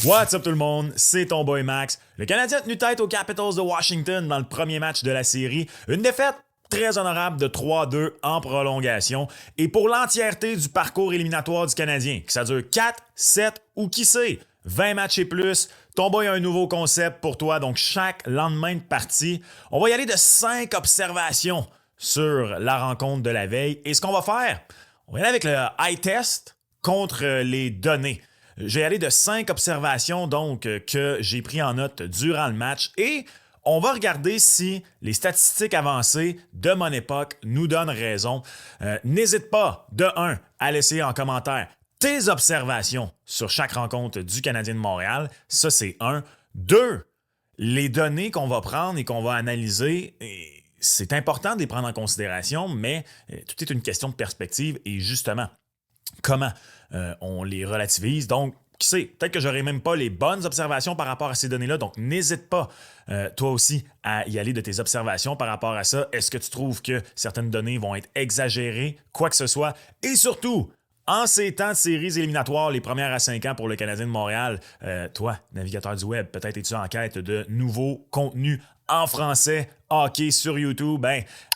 What's up tout le monde, c'est ton boy Max. Le Canadien a tenu tête aux Capitals de Washington dans le premier match de la série. Une défaite très honorable de 3-2 en prolongation. Et pour l'entièreté du parcours éliminatoire du Canadien, que ça dure 4, 7 ou qui sait, 20 matchs et plus, ton boy a un nouveau concept pour toi. Donc chaque lendemain de partie, on va y aller de 5 observations sur la rencontre de la veille. Et ce qu'on va faire, on va y aller avec le eye test contre les données. J'ai allé de 5 observations donc que j'ai pris en note durant le match et on va regarder si les statistiques avancées de mon époque nous donnent raison. N'hésite pas, de 1, à laisser en commentaire tes observations sur chaque rencontre du Canadien de Montréal. Ça, c'est 1. 2, les données qu'on va prendre et qu'on va analyser, c'est important de les prendre en considération, mais tout est une question de perspective et justement, comment on les relativise. Donc, qui sait, peut-être que j'aurai même pas les bonnes observations par rapport à ces données-là. Donc, n'hésite pas, toi aussi, à y aller de tes observations par rapport à ça. Est-ce que tu trouves que certaines données vont être exagérées, quoi que ce soit? Et surtout, en ces temps de séries éliminatoires, les premières à 5 ans pour le Canadien de Montréal, toi, navigateur du web, peut-être es-tu en quête de nouveaux contenus en français, hockey sur YouTube,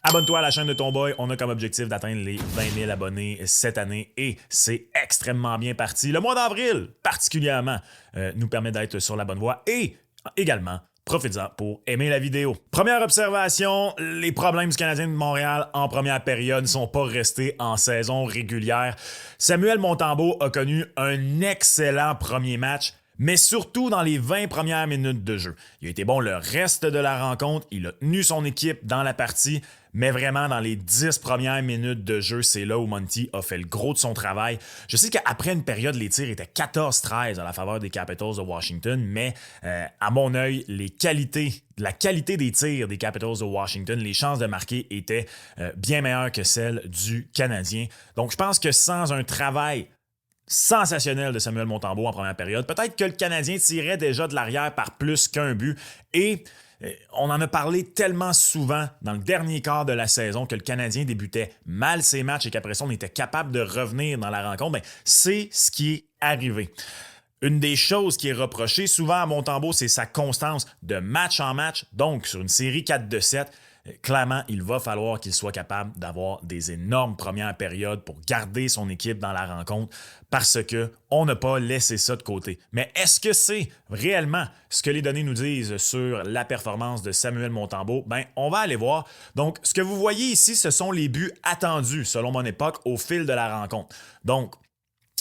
abonne-toi à la chaîne de ton boy. On a comme objectif d'atteindre les 20 000 abonnés cette année et c'est extrêmement bien parti. Le mois d'avril, particulièrement, nous permet d'être sur la bonne voie et également, profitez-en pour aimer la vidéo. Première observation, les problèmes du Canadien de Montréal en première période ne sont pas restés en saison régulière. Samuel Montembeault a connu un excellent premier match, mais surtout dans les 20 premières minutes de jeu. Il a été bon le reste de la rencontre, il a tenu son équipe dans la partie, mais vraiment dans les 10 premières minutes de jeu, c'est là où Monty a fait le gros de son travail. Je sais qu'après une période, les tirs étaient 14-13 à la faveur des Capitals de Washington, mais à mon œil, la qualité des tirs des Capitals de Washington, les chances de marquer étaient bien meilleures que celles du Canadien. Donc je pense que sans un travail sensationnel de Samuel Montembeault en première période. Peut-être que le Canadien tirait déjà de l'arrière par plus qu'un but. Et on en a parlé tellement souvent dans le dernier quart de la saison que le Canadien débutait mal ses matchs et qu'après ça, on était capable de revenir dans la rencontre. C'est ce qui est arrivé. Une des choses qui est reprochée souvent à Montembeault, c'est sa constance de match en match. Donc, sur une série 4-7, clairement, il va falloir qu'il soit capable d'avoir des énormes premières périodes pour garder son équipe dans la rencontre parce qu'on n'a pas laissé ça de côté. Mais est-ce que c'est réellement ce que les données nous disent sur la performance de Samuel Montembeault? On va aller voir. Donc, ce que vous voyez ici, ce sont les buts attendus, selon mon époque, au fil de la rencontre. Donc,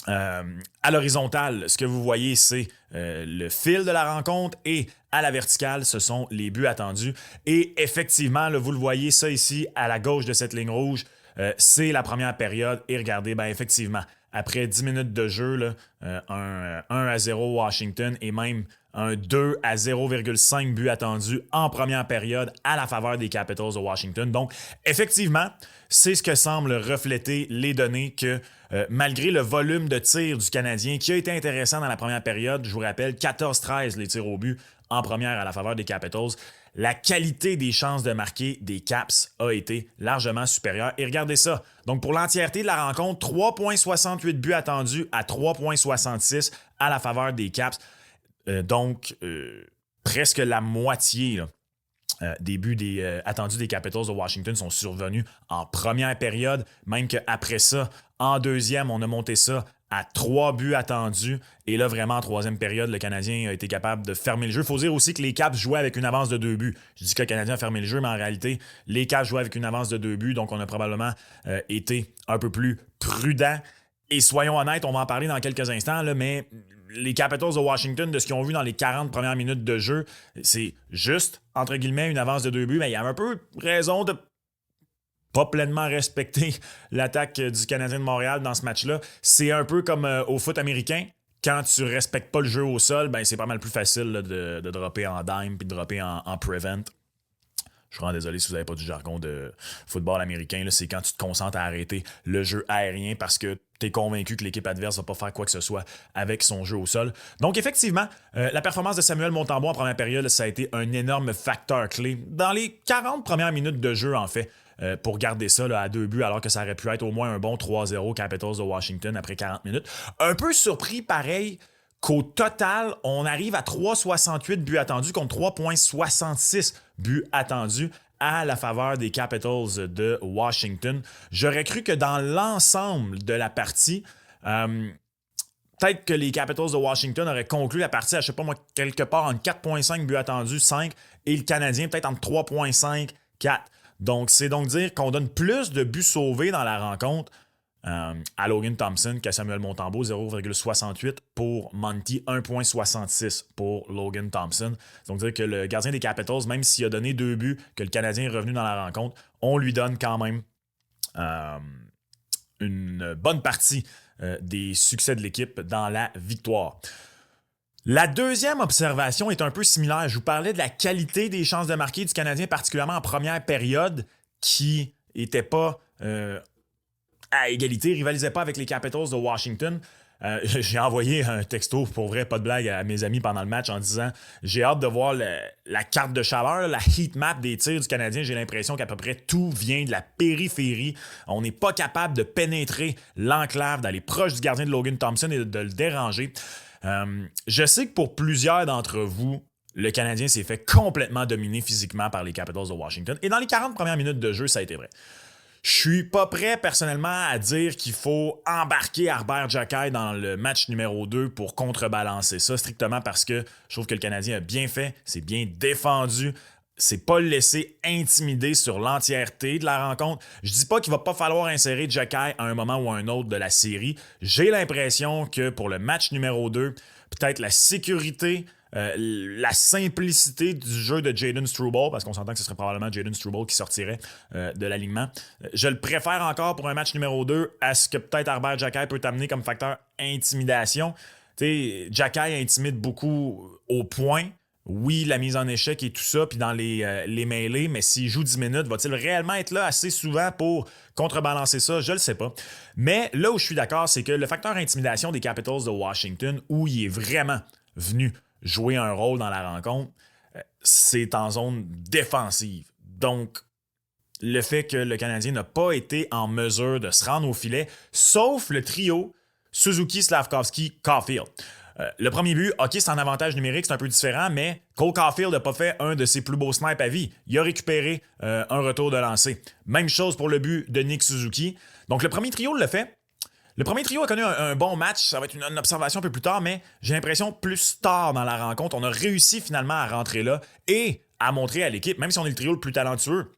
à l'horizontale, ce que vous voyez, c'est le fil de la rencontre et à la verticale, ce sont les buts attendus. Et effectivement, là, vous le voyez, ça ici, à la gauche de cette ligne rouge, c'est la première période. Et regardez, effectivement, après 10 minutes de jeu, là, un 1-0 Washington et même un 2-0,5 buts attendus en première période à la faveur des Capitals de Washington. Donc, effectivement, c'est ce que semblent refléter les données que malgré le volume de tirs du Canadien qui a été intéressant dans la première période, je vous rappelle, 14-13 les tirs au but en première à la faveur des Capitals, la qualité des chances de marquer des Caps a été largement supérieure. Et regardez ça. Donc, pour l'entièreté de la rencontre, 3,68 buts attendus à 3,66 à la faveur des Caps. Donc, presque la moitié des buts attendus des Capitals de Washington sont survenus en première période, même qu'après ça, en deuxième, on a monté ça à 3 buts attendus. Et là, vraiment, en troisième période, le Canadien a été capable de fermer le jeu. Il faut dire aussi que les Caps jouaient avec une avance de 2 buts. Je dis que le Canadien a fermé le jeu, mais en réalité, les Caps jouaient avec une avance de 2 buts. Donc, on a probablement été un peu plus prudent. Et soyons honnêtes, on va en parler dans quelques instants, là, mais les Capitals de Washington, de ce qu'ils ont vu dans les 40 premières minutes de jeu, c'est juste, entre guillemets, une avance de 2 buts. Mais il y a un peu raison de pas pleinement respecter l'attaque du Canadien de Montréal dans ce match-là. C'est un peu comme au foot américain. Quand tu respectes pas le jeu au sol, c'est pas mal plus facile là, de dropper en dime puis de dropper en prevent. Je suis vraiment désolé si vous n'avez pas du jargon de football américain. Là, c'est quand tu te concentres à arrêter le jeu aérien parce que tu es convaincu que l'équipe adverse ne va pas faire quoi que ce soit avec son jeu au sol. Donc, effectivement, la performance de Samuel Montembeault en première période, ça a été un énorme facteur clé. Dans les 40 premières minutes de jeu, en fait, pour garder ça là, à 2 buts, alors que ça aurait pu être au moins un bon 3-0 Capitals de Washington après 40 minutes. Un peu surpris, pareil, qu'au total, on arrive à 3,68 buts attendus contre 3,66 buts attendus à la faveur des Capitals de Washington. J'aurais cru que dans l'ensemble de la partie, peut-être que les Capitals de Washington auraient conclu la partie à, je sais pas moi, quelque part entre 4,5 buts attendus, 5, et le Canadien peut-être entre 3,5, 4. Donc, c'est donc dire qu'on donne plus de buts sauvés dans la rencontre à Logan Thompson qu'à Samuel Montembeault, 0,68 pour Monty, 1,66 pour Logan Thompson. Donc, dire que le gardien des Capitals, même s'il a donné 2 buts, que le Canadien est revenu dans la rencontre, on lui donne quand même une bonne partie des succès de l'équipe dans la victoire. La deuxième observation est un peu similaire. Je vous parlais de la qualité des chances de marquer du Canadien, particulièrement en première période, qui n'était pas à égalité, rivalisait pas avec les Capitals de Washington. J'ai envoyé un texto, pour vrai, pas de blague, à mes amis pendant le match en disant « J'ai hâte de voir la carte de chaleur, la heat map des tirs du Canadien. J'ai l'impression qu'à peu près tout vient de la périphérie. On n'est pas capable de pénétrer l'enclave, d'aller proche du gardien de Logan Thompson et de le déranger. » Je sais que pour plusieurs d'entre vous, le Canadien s'est fait complètement dominer physiquement par les Capitals de Washington. Et dans les 40 premières minutes de jeu, ça a été vrai. Je suis pas prêt personnellement à dire qu'il faut embarquer Arber Xhekaj dans le match numéro 2 pour contrebalancer ça, strictement parce que je trouve que le Canadien a bien fait, c'est bien défendu. C'est pas le laisser intimider sur l'entièreté de la rencontre. Je dis pas qu'il va pas falloir insérer Xhekaj à un moment ou à un autre de la série. J'ai l'impression que pour le match numéro 2, peut-être la sécurité, la simplicité du jeu de Jayden Struble, parce qu'on s'entend que ce serait probablement Jayden Struble qui sortirait de l'alignement. Je le préfère encore pour un match numéro 2 à ce que peut-être Arber Xhekaj peut t'amener comme facteur intimidation. Tu sais, Xhekaj intimide beaucoup au point. Oui, la mise en échec et tout ça, puis dans les mêlées, mais s'il joue 10 minutes, va-t-il réellement être là assez souvent pour contrebalancer ça? Je le sais pas. Mais là où je suis d'accord, c'est que le facteur intimidation des Capitals de Washington, où il est vraiment venu jouer un rôle dans la rencontre, c'est en zone défensive. Donc, le fait que le Canadien n'a pas été en mesure de se rendre au filet, sauf le trio Suzuki, Slavkovsky, Caulfield. Le premier but, OK, c'est un avantage numérique, c'est un peu différent, mais Cole Caulfield n'a pas fait un de ses plus beaux snipes à vie. Il a récupéré un retour de lancer. Même chose pour le but de Nick Suzuki. Donc, le premier trio l'a fait. Le premier trio a connu un bon match. Ça va être une observation un peu plus tard, mais j'ai l'impression plus tard dans la rencontre, on a réussi finalement à rentrer là et à montrer à l'équipe, même si on est le trio le plus talentueux,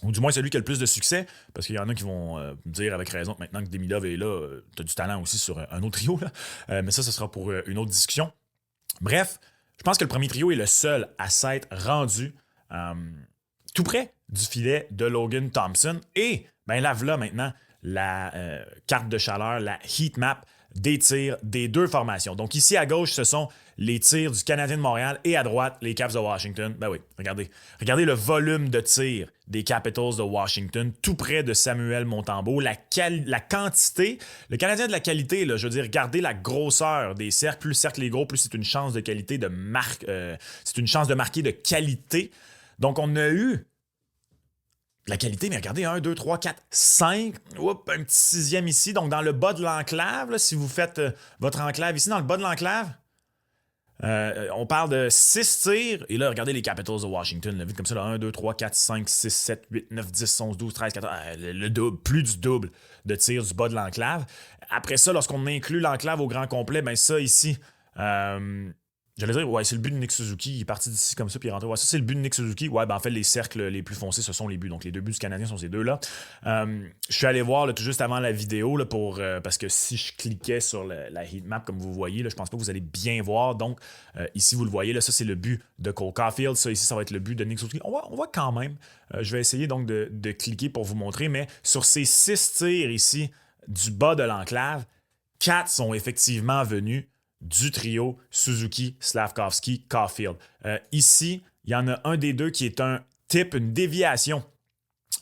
ou du moins celui qui a le plus de succès, parce qu'il y en a qui vont dire avec raison que maintenant que Demidov est là, tu as du talent aussi sur un autre trio, là. Mais ça, ce sera pour une autre discussion. Bref, je pense que le premier trio est le seul à s'être rendu tout près du filet de Logan Thompson. Et ben là, voilà maintenant la carte de chaleur, la heat map des tirs des deux formations. Donc ici à gauche, ce sont les tirs du Canadien de Montréal et à droite, les Caps de Washington. Ben oui, regardez. Regardez le volume de tirs des Capitals de Washington, tout près de Samuel Montembeault. La quantité, le Canadien a de la qualité, là, je veux dire, regardez la grosseur des cercles. Plus le cercle est gros, plus c'est une chance de qualité de c'est une chance de marquer de qualité. Donc on a eu la qualité, mais regardez, 1, 2, 3, 4, 5. Oups, un petit sixième ici. Donc, dans le bas de l'enclave, là, si vous faites votre enclave ici, dans le bas de l'enclave, on parle de 6 tirs. Et là, regardez les Capitals de Washington. Là, vite comme ça, là, 1, 2, 3, 4, 5, 6, 7, 8, 9, 10, 11, 12, 13, 14. Le double, plus du double de tirs du bas de l'enclave. Après ça, lorsqu'on inclut l'enclave au grand complet, ben ça ici... j'allais dire, ouais, c'est le but de Nick Suzuki. Il est parti d'ici comme ça, puis il est rentré. Ouais, ça, c'est le but de Nick Suzuki. Ouais, ben en fait, les cercles les plus foncés, ce sont les buts. Donc, les deux buts du Canadien sont ces deux-là. Je suis allé voir là, tout juste avant la vidéo là, parce que si je cliquais sur la heatmap, comme vous voyez, là, je pense pas que vous allez bien voir. Donc, ici, vous le voyez, là, ça, c'est le but de Cole Caulfield. Ça, ici, ça va être le but de Nick Suzuki. On voit quand même. Je vais essayer donc de cliquer pour vous montrer, mais sur ces 6 tirs ici, du bas de l'enclave, 4 sont effectivement venus du trio Suzuki, Slavkovsky, Caulfield. Ici, il y en a un des deux qui est un type, une déviation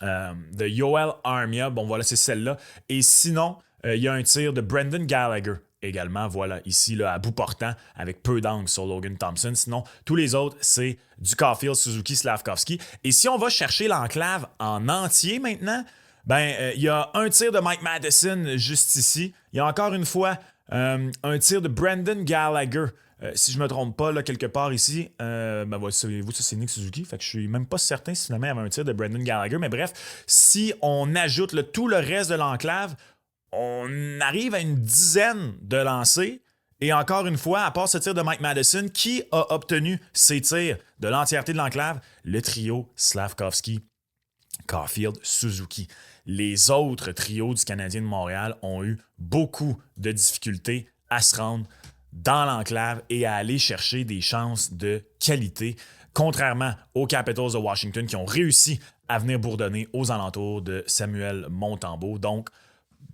de Yoel Armia. Bon, voilà, c'est celle-là. Et sinon, il y a un tir de Brendan Gallagher également, voilà, ici, là, à bout portant, avec peu d'angle sur Logan Thompson. Sinon, tous les autres, c'est du Caulfield, Suzuki, Slavkovsky. Et si on va chercher l'enclave en entier maintenant, ben, il y a un tir de Mike Matheson juste ici. Il y a encore une fois Un tir de Brandon Gallagher. Si je me trompe pas, là, quelque part ici, savez-vous, ça c'est Nick Suzuki. Fait que je suis même pas certain si finalement il y avait un tir de Brandon Gallagher. Mais bref, si on ajoute tout le reste de l'enclave, on arrive à une dizaine de lancers. Et encore une fois, à part ce tir de Mike Madison, qui a obtenu ces tirs de l'entièreté de l'enclave? Le trio Slavkovski, Caulfield, Suzuki. Les autres trios du Canadien de Montréal ont eu beaucoup de difficultés à se rendre dans l'enclave et à aller chercher des chances de qualité, contrairement aux Capitals de Washington qui ont réussi à venir bourdonner aux alentours de Samuel Montembeault. Donc,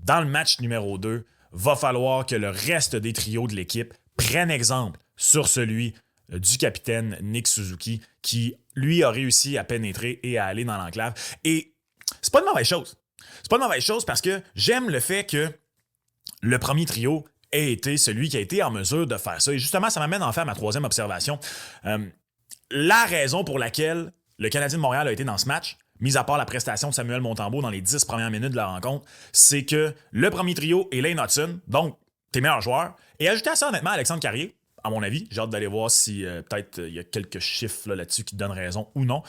dans le match numéro 2, va falloir que le reste des trios de l'équipe prennent exemple sur celui du capitaine Nick Suzuki qui, lui, a réussi à pénétrer et à aller dans l'enclave. Et c'est pas une mauvaise chose. C'est pas une mauvaise chose parce que j'aime le fait que le premier trio ait été celui qui a été en mesure de faire ça. Et justement, ça m'amène en fait à ma troisième observation. La raison pour laquelle le Canadien de Montréal a été dans ce match, mis à part la prestation de Samuel Montembeault dans les 10 premières minutes de la rencontre, c'est que le premier trio est Lane Hutson, donc tes meilleurs joueurs, et ajouté à ça honnêtement Alexandre Carrier, à mon avis, j'ai hâte d'aller voir si peut-être il y a quelques chiffres là-dessus qui donnent raison ou non,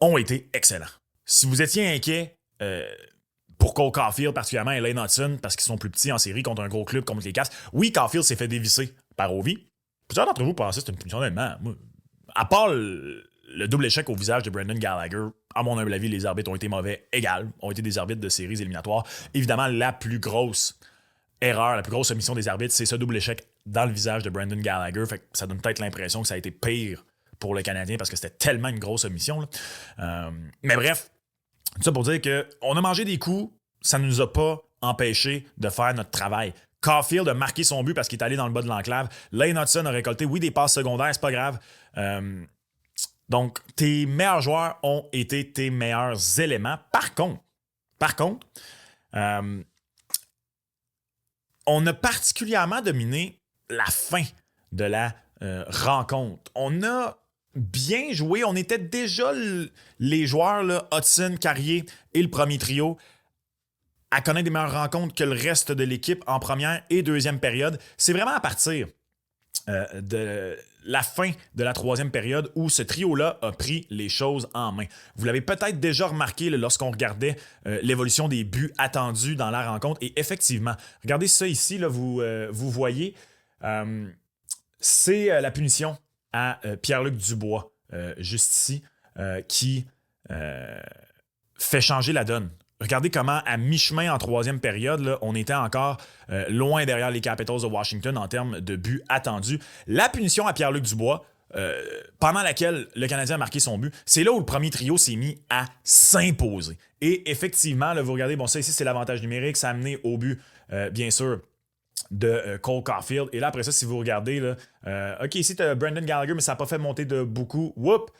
ont été excellents. Si vous étiez inquiet pour Cole Caulfield particulièrement et Lane Hutson, parce qu'ils sont plus petits en série contre un gros club contre les Caps, oui, Caulfield s'est fait dévisser par Ovi. Plusieurs d'entre vous pensaient que c'était une punition honnêtement. À part le double échec au visage de Brandon Gallagher, à mon humble avis, les arbitres ont été mauvais égal, ont été des arbitres de séries éliminatoires. Évidemment, la plus grosse erreur, la plus grosse omission des arbitres, c'est ce double échec dans le visage de Brandon Gallagher. Fait que ça donne peut-être l'impression que ça a été pire pour le Canadien parce que c'était tellement une grosse omission. Mais bref, tout ça pour dire qu'on a mangé des coups, ça ne nous a pas empêché de faire notre travail. Caulfield a marqué son but parce qu'il est allé dans le bas de l'enclave. Lane Hutson a récolté, oui, des passes secondaires, c'est pas grave. Donc, tes meilleurs joueurs ont été tes meilleurs éléments. Par contre, on a particulièrement dominé la fin de la rencontre. On a bien joué. On était déjà les joueurs, là, Hudson, Carrier et le premier trio, à connaître des meilleures rencontres que le reste de l'équipe en première et deuxième période. C'est vraiment à partir de la fin de la troisième période où ce trio-là a pris les choses en main. Vous l'avez peut-être déjà remarqué lorsqu'on regardait l'évolution des buts attendus dans la rencontre. Et effectivement, regardez ça ici, là, vous voyez, c'est la punition à Pierre-Luc Dubois, juste ici, qui fait changer la donne. Regardez comment, à mi-chemin en troisième période, là, on était encore loin derrière les Capitals de Washington en termes de buts attendus. La punition à Pierre-Luc Dubois, pendant laquelle le Canadien a marqué son but, c'est là où le premier trio s'est mis à s'imposer. Et effectivement, là, vous regardez, bon, ça ici, c'est l'avantage numérique, ça a amené au but, bien sûr, de Cole Caulfield. Et là, après ça, si vous regardez, là, OK, ici, tu as Brandon Gallagher, mais ça n'a pas fait monter de beaucoup. Whoop!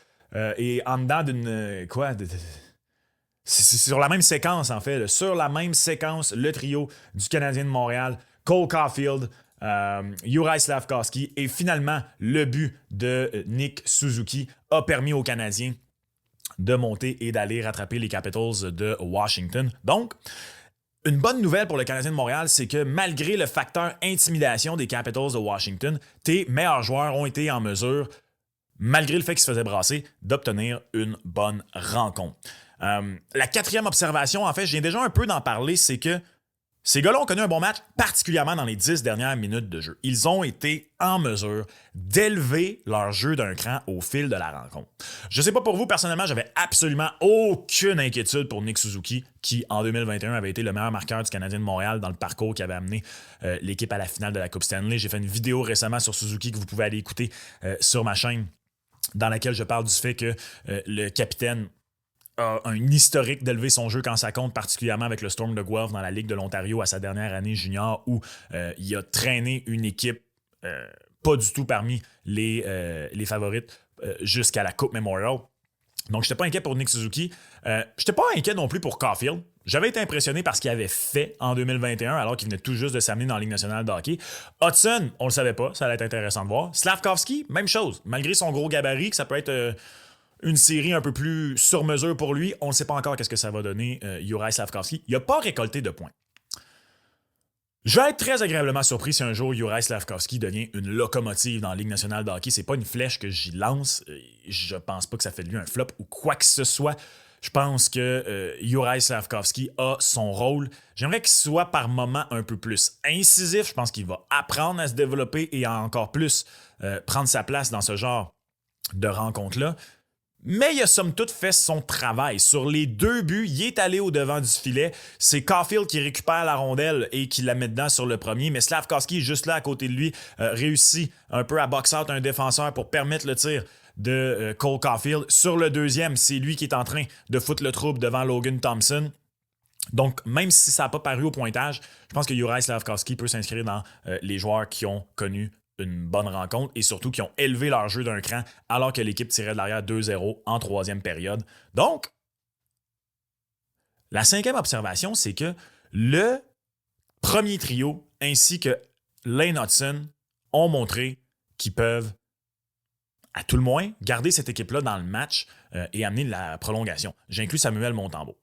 Et en dedans d'une... C'est sur la même séquence, en fait. Sur la même séquence, le trio du Canadien de Montréal, Cole Caulfield, Juraj Slavkovski et finalement, le but de Nick Suzuki a permis aux Canadiens de monter et d'aller rattraper les Capitals de Washington. Donc, une bonne nouvelle pour le Canadien de Montréal, c'est que malgré le facteur intimidation des Capitals de Washington, tes meilleurs joueurs ont été en mesure, malgré le fait qu'ils se faisaient brasser, d'obtenir une bonne rencontre. La quatrième observation, en fait, je viens déjà un peu d'en parler, c'est que ces gars-là ont connu un bon match, particulièrement dans les 10 dernières minutes de jeu. Ils ont été en mesure d'élever leur jeu d'un cran au fil de la rencontre. Je sais pas pour vous, personnellement, j'avais absolument aucune inquiétude pour Nick Suzuki, qui, en 2021, avait été le meilleur marqueur du Canadien de Montréal dans le parcours qui avait amené l'équipe à la finale de la Coupe Stanley. J'ai fait une vidéo récemment sur Suzuki que vous pouvez aller écouter sur ma chaîne, dans laquelle je parle du fait que le capitaine a un historique d'élever son jeu quand ça compte, particulièrement avec le Storm de Guelph dans la Ligue de l'Ontario à sa dernière année junior, où il a traîné une équipe pas du tout parmi les favorites jusqu'à la Coupe Memorial. Donc, je n'étais pas inquiet pour Nick Suzuki. Je n'étais pas inquiet non plus pour Caulfield. J'avais été impressionné par ce qu'il avait fait en 2021, alors qu'il venait tout juste de s'amener dans la Ligue nationale de hockey. Hudson, on le savait pas, ça allait être intéressant de voir. Slavkovski, même chose. Malgré son gros gabarit, que ça peut être une série un peu plus sur mesure pour lui, on ne sait pas encore qu'est-ce que ça va donner, Juraj Slavkovski. Il n'a pas récolté de points. Je vais être très agréablement surpris si un jour Juraj Slafkovský devient une locomotive dans la Ligue nationale de hockey. C'est pas une flèche que j'y lance. Je pense pas que ça fait de lui un flop ou quoi que ce soit. Je pense que Juraj Slafkovský a son rôle. J'aimerais qu'il soit par moments un peu plus incisif. Je pense qu'il va apprendre à se développer et à encore plus prendre sa place dans ce genre de rencontre-là. Mais il a somme toute fait son travail. Sur les 2 buts, il est allé au-devant du filet. C'est Caulfield qui récupère la rondelle et qui la met dedans sur le premier. Mais Slafkovský, juste là à côté de lui, réussit un peu à box-out un défenseur pour permettre le tir de Cole Caulfield. Sur le deuxième, c'est lui qui est en train de foutre le trouble devant Logan Thompson. Donc, même si ça n'a pas paru au pointage, je pense que Juraj Slafkovský peut s'inscrire dans les joueurs qui ont connu une bonne rencontre et surtout qui ont élevé leur jeu d'un cran alors que l'équipe tirait de l'arrière 2-0 en 3e période. Donc, la 5e observation, c'est que le premier trio ainsi que Lane Hutson ont montré qu'ils peuvent, à tout le moins, garder cette équipe-là dans le match et amener la prolongation. J'inclus Samuel Montembeault.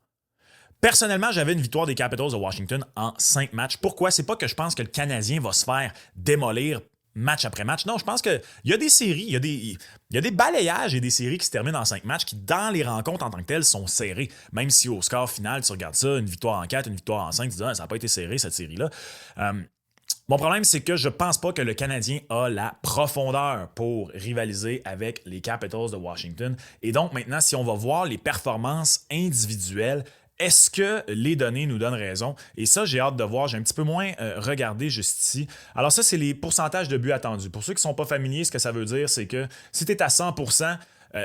Personnellement, j'avais une victoire des Capitals de Washington en 5 matchs. Pourquoi? C'est pas que je pense que le Canadien va se faire démolir match après match. Non, je pense qu'il y a des séries, il y a des balayages et des séries qui se terminent en 5 matchs qui, dans les rencontres en tant que telles, sont serrées. Même si au score final, tu regardes ça, une victoire en 4, une victoire en 5, tu dis ça n'a pas été serré cette série-là. Mon problème, c'est que je pense pas que le Canadien a la profondeur pour rivaliser avec les Capitals de Washington. Et donc maintenant, si on va voir les performances individuelles, est-ce que les données nous donnent raison? Et ça, j'ai hâte de voir. J'ai un petit peu moins regardé juste ici. Alors ça, c'est les pourcentages de buts attendus. Pour ceux qui ne sont pas familiers, ce que ça veut dire, c'est que si tu es à 100%,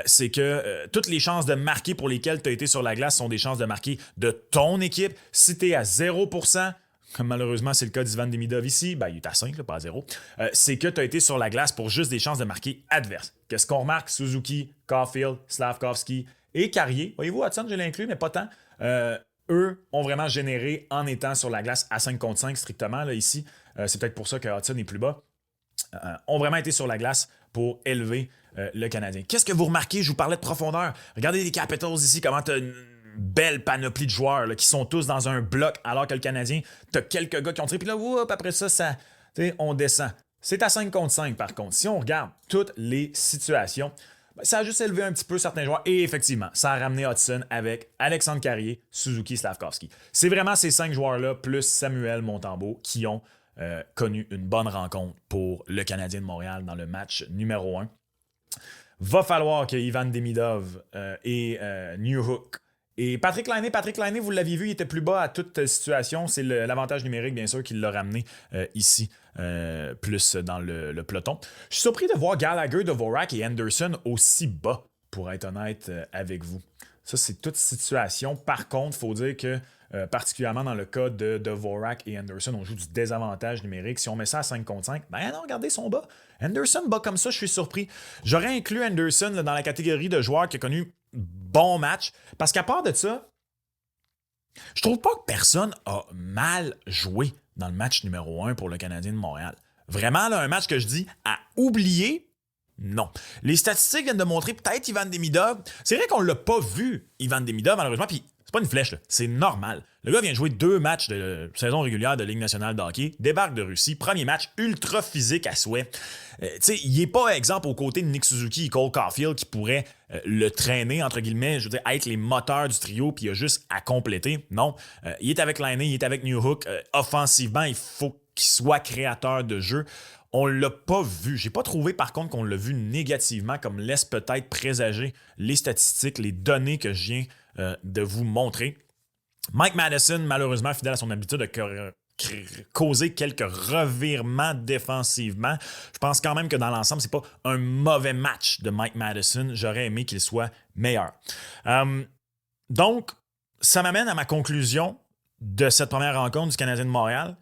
c'est que toutes les chances de marquer pour lesquelles tu as été sur la glace sont des chances de marquer de ton équipe. Si tu es à 0%, comme malheureusement c'est le cas d'Ivan Demidov ici, il est à 5, là, pas à 0, c'est que tu as été sur la glace pour juste des chances de marquer adverses. Qu'est-ce qu'on remarque? Suzuki, Caulfield, Slafkovský et Carrier. Voyez-vous, Hudson, je l'ai inclus, mais pas tant. Eux ont vraiment généré en étant sur la glace à 5 contre 5 strictement. Là, ici, c'est peut-être pour ça que Hudson est plus bas. Ont vraiment été sur la glace pour élever le Canadien. Qu'est-ce que vous remarquez? Je vous parlais de profondeur. Regardez les Capitals ici, comment tu as une belle panoplie de joueurs là, qui sont tous dans un bloc, alors que le Canadien, tu as quelques gars qui ont tiré, puis là, après ça, on descend. C'est à 5 contre 5, par contre. Si on regarde toutes les situations, ça a juste élevé un petit peu certains joueurs. Et effectivement, ça a ramené Hudson avec Alexandre Carrier, Suzuki, Slafkovský. C'est vraiment ces 5 joueurs-là, plus Samuel Montembeault, qui ont connu une bonne rencontre pour le Canadien de Montréal dans le match numéro 1. Va falloir que Ivan Demidov et Newhook et Patrick Laine, vous l'aviez vu, il était plus bas à toute situation. C'est l'avantage numérique, bien sûr, qui l'a ramené ici, plus dans le peloton. Je suis surpris de voir Gallagher, Dvorak et Anderson aussi bas, pour être honnête avec vous. Ça, c'est toute situation. Par contre, il faut dire que, particulièrement dans le cas de Dvorak et Anderson, on joue du désavantage numérique. Si on met ça à 5 contre 5, ben non, regardez, ils sont bas. Anderson bas comme ça, je suis surpris. J'aurais inclus Anderson là, dans la catégorie de joueurs qui a connu bon match, parce qu'à part de ça, je trouve pas que personne a mal joué dans le match numéro 1 pour le Canadien de Montréal. Vraiment, là, un match que je dis à oublier, non. Les statistiques viennent de montrer peut-être Ivan Demidov. C'est vrai qu'on l'a pas vu, Ivan Demidov, malheureusement, puis c'est pas une flèche, là. C'est normal. Le gars vient de jouer 2 matchs de saison régulière de Ligue nationale de hockey, débarque de Russie, premier match ultra physique à souhait. Il n'est pas, exemple, aux côtés de Nick Suzuki et Cole Caulfield qui pourraient le traîner, entre guillemets, je veux dire, être les moteurs du trio, puis il y a juste à compléter. Non, il est avec Laine, il est avec Newhook. Offensivement, il faut qu'il soit créateur de jeu. On ne l'a pas vu. J'ai pas trouvé, par contre, qu'on l'a vu négativement, comme laisse peut-être présager les statistiques, les données que je viens de vous montrer. Mike Madison, malheureusement, fidèle à son habitude, a causé quelques revirements défensivement. Je pense quand même que dans l'ensemble, c'est pas un mauvais match de Mike Madison. J'aurais aimé qu'il soit meilleur. Donc, ça m'amène à ma conclusion de cette première rencontre du Canadien de Montréal.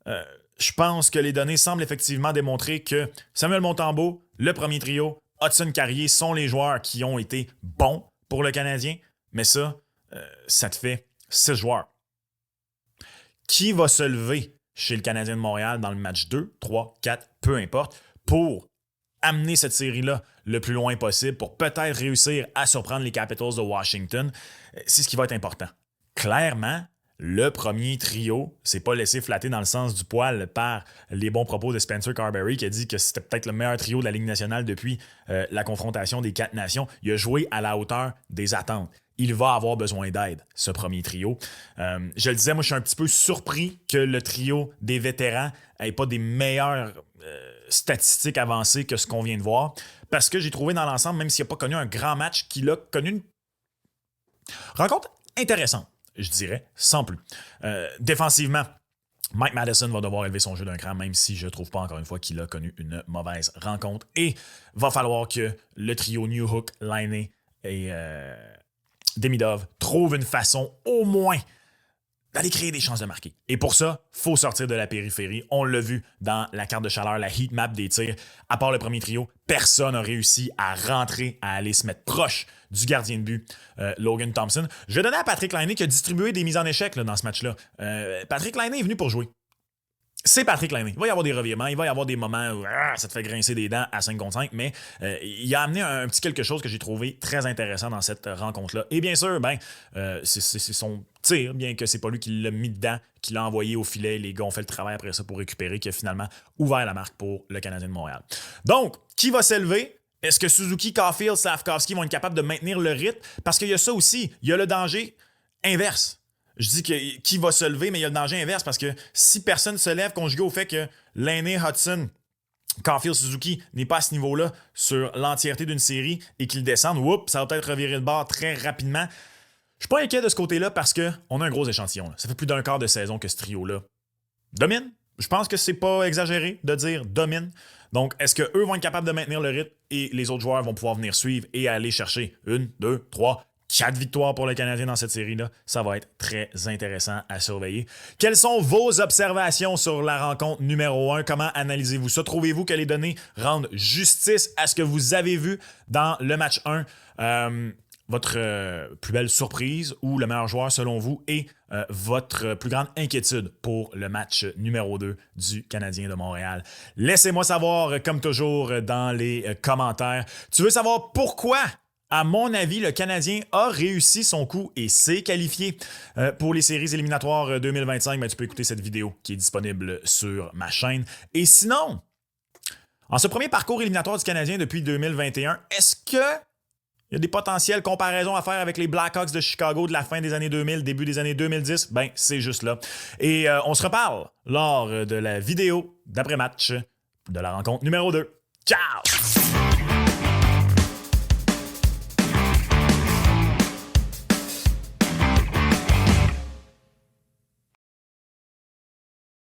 Je pense que les données semblent effectivement démontrer que Samuel Montembeault, le premier trio, Hudson Carrier sont les joueurs qui ont été bons pour le Canadien. Mais ça, ça te fait 6 joueurs. Qui va se lever chez le Canadien de Montréal dans le match 2, 3, 4, peu importe, pour amener cette série-là le plus loin possible, pour peut-être réussir à surprendre les Capitals de Washington? C'est ce qui va être important. Clairement, le premier trio s'est pas laissé flatter dans le sens du poil par les bons propos de Spencer Carberry qui a dit que c'était peut-être le meilleur trio de la Ligue nationale depuis la confrontation des 4 nations. Il a joué à la hauteur des attentes. Il va avoir besoin d'aide, ce premier trio. Je le disais, moi, je suis un petit peu surpris que le trio des vétérans n'ait pas des meilleures statistiques avancées que ce qu'on vient de voir. Parce que j'ai trouvé dans l'ensemble, même s'il n'a pas connu un grand match, qu'il a connu une rencontre intéressante, je dirais, sans plus. Défensivement, Mike Madison va devoir élever son jeu d'un cran, même si je ne trouve pas encore une fois qu'il a connu une mauvaise rencontre. Et va falloir que le trio Newhook, Laine et Demidov trouve une façon au moins d'aller créer des chances de marquer. Et pour ça, il faut sortir de la périphérie. On l'a vu dans la carte de chaleur, la heat map des tirs. À part le premier trio, personne n'a réussi à rentrer, à aller se mettre proche du gardien de but, Logan Thompson. Je vais donner à Patrick Laine qui a distribué des mises en échec là, dans ce match-là. Patrick Laine est venu pour jouer. C'est Patrick Laine. Il va y avoir des revirements, il va y avoir des moments où ça te fait grincer des dents à 5 contre 5, mais il a amené un petit quelque chose que j'ai trouvé très intéressant dans cette rencontre-là. Et bien sûr, c'est son tir, bien que c'est pas lui qui l'a mis dedans, qui l'a envoyé au filet. Les gars ont fait le travail après ça pour récupérer, qui a finalement ouvert la marque pour le Canadien de Montréal. Donc, qui va s'élever? Est-ce que Suzuki, Caulfield, Slafkovsky vont être capables de maintenir le rythme? Parce qu'il y a ça aussi, il y a le danger inverse. Je dis que qui va se lever, mais il y a le danger inverse parce que si personne ne se lève, conjugué au fait que Laine, Hudson, Caulfield, Suzuki n'est pas à ce niveau-là sur l'entièreté d'une série et qu'ils descendent, ça va peut-être revirer le bord très rapidement. Je suis pas inquiet de ce côté-là parce qu'on a un gros échantillon. Là. Ça fait plus d'un quart de saison que ce trio-là domine. Je pense que c'est pas exagéré de dire domine. Donc, est-ce qu'eux vont être capables de maintenir le rythme et les autres joueurs vont pouvoir venir suivre et aller chercher 1, 2, 3, 4 victoires pour le Canadien dans cette série-là. Ça va être très intéressant à surveiller. Quelles sont vos observations sur la rencontre numéro 1? Comment analysez-vous ça? Trouvez-vous que les données rendent justice à ce que vous avez vu dans le match 1? Votre plus belle surprise ou le meilleur joueur selon vous et votre plus grande inquiétude pour le match numéro 2 du Canadien de Montréal. Laissez-moi savoir, comme toujours, dans les commentaires. Tu veux savoir pourquoi? À mon avis, le Canadien a réussi son coup et s'est qualifié pour les séries éliminatoires 2025. Tu peux écouter cette vidéo qui est disponible sur ma chaîne. Et sinon, en ce premier parcours éliminatoire du Canadien depuis 2021, est-ce que il y a des potentielles comparaisons à faire avec les Blackhawks de Chicago de la fin des années 2000, début des années 2010? C'est juste là. Et on se reparle lors de la vidéo d'après-match de la rencontre numéro 2. Ciao!